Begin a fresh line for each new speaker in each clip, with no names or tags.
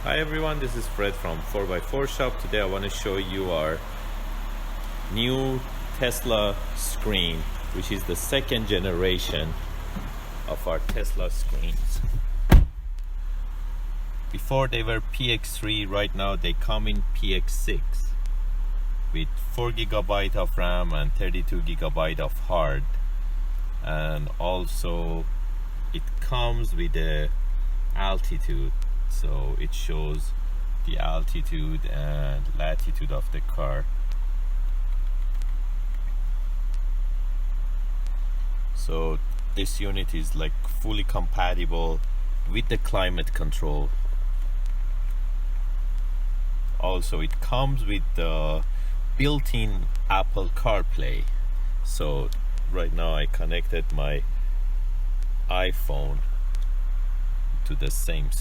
Hi everyone, this is Fred from 4x4 Shop. Today I want to show you our new Tesla screen, which is the second generation of our Tesla screens. Before they were PX3, right now they come in PX6 with 4GB of RAM and 32GB of hard, and also it comes with a altitude, so it shows the altitude and latitude of the car. So this unit is like fully compatible with the climate control. Also it comes with the built-in Apple CarPlay. So right now I connected my iPhone to the same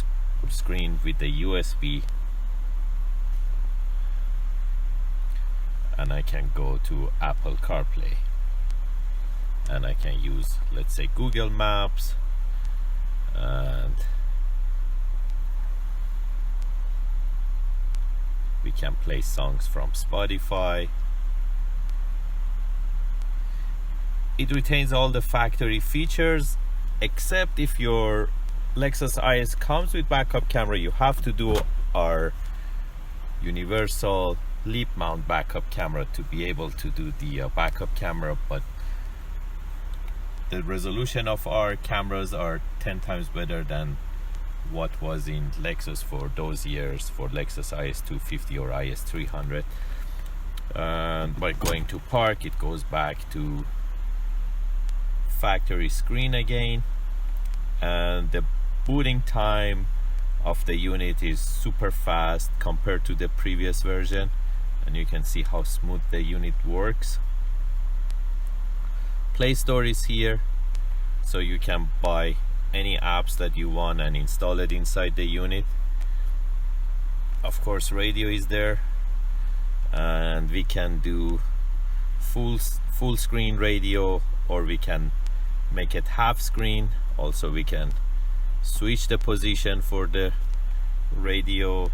screen with the USB, and I can go to Apple CarPlay and I can use, let's say, Google Maps, and we can play songs from Spotify. It retains all the factory features, except if your Lexus IS comes with backup camera, you have to do our universal leap mount backup camera to be able to do the backup camera. But the resolution of our cameras are 10 times better than what was in Lexus for those years, for Lexus IS 250 or IS 300. And by going to park, it goes back to factory screen again, and the booting time of the unit is super fast compared to the previous version, and you can see how smooth the unit works. Play Store is here, so you can buy any apps that you want and install it inside the unit. Of course, radio is there, and we can do full screen radio, or we can make it half screen. Also, we can switch the position for the radio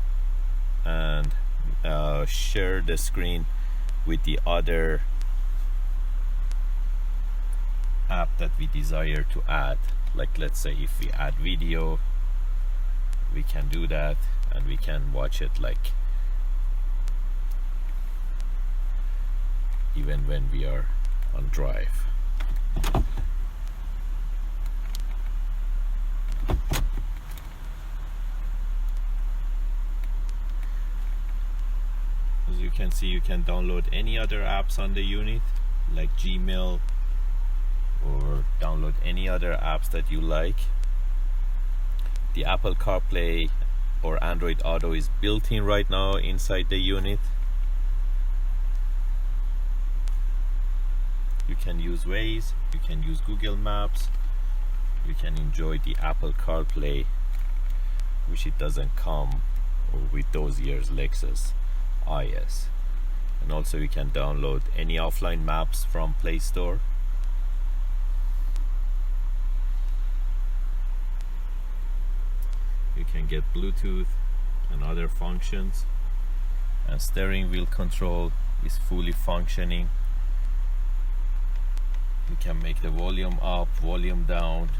and share the screen with the other app that we desire to add. Like, let's say if we add video, we can do that, and we can watch it like even when we are on drive. As you can see, you can download any other apps on the unit, like Gmail, or download any other apps that you like. The Apple CarPlay or Android Auto is built in right now inside the unit. You can use Waze, you can use Google Maps, you can enjoy the Apple CarPlay, which it doesn't come with those years Lexus IS. And also you can download any offline maps from Play Store. You can get Bluetooth and other functions, and steering wheel control is fully functioning. You can make the volume up, volume down,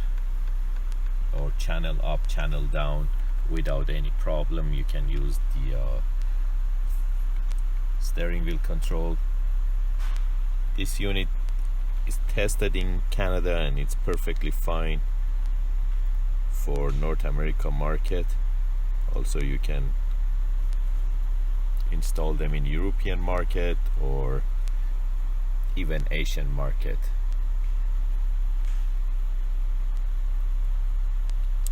or channel up, channel down without any problem. You can use the steering wheel control. This unit is tested in Canada and it's perfectly fine for North America market. Also, you can install them in European market or even Asian market.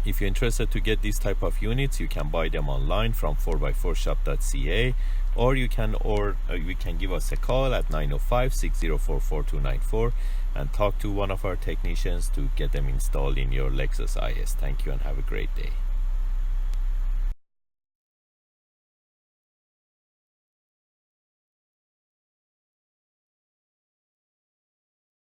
If you're interested to get these type of units, you can buy them online from 4x4shop.ca, or you can give us a call at 905-604-4294 and talk to one of our technicians to get them installed in your Lexus IS. Thank you and have a great day.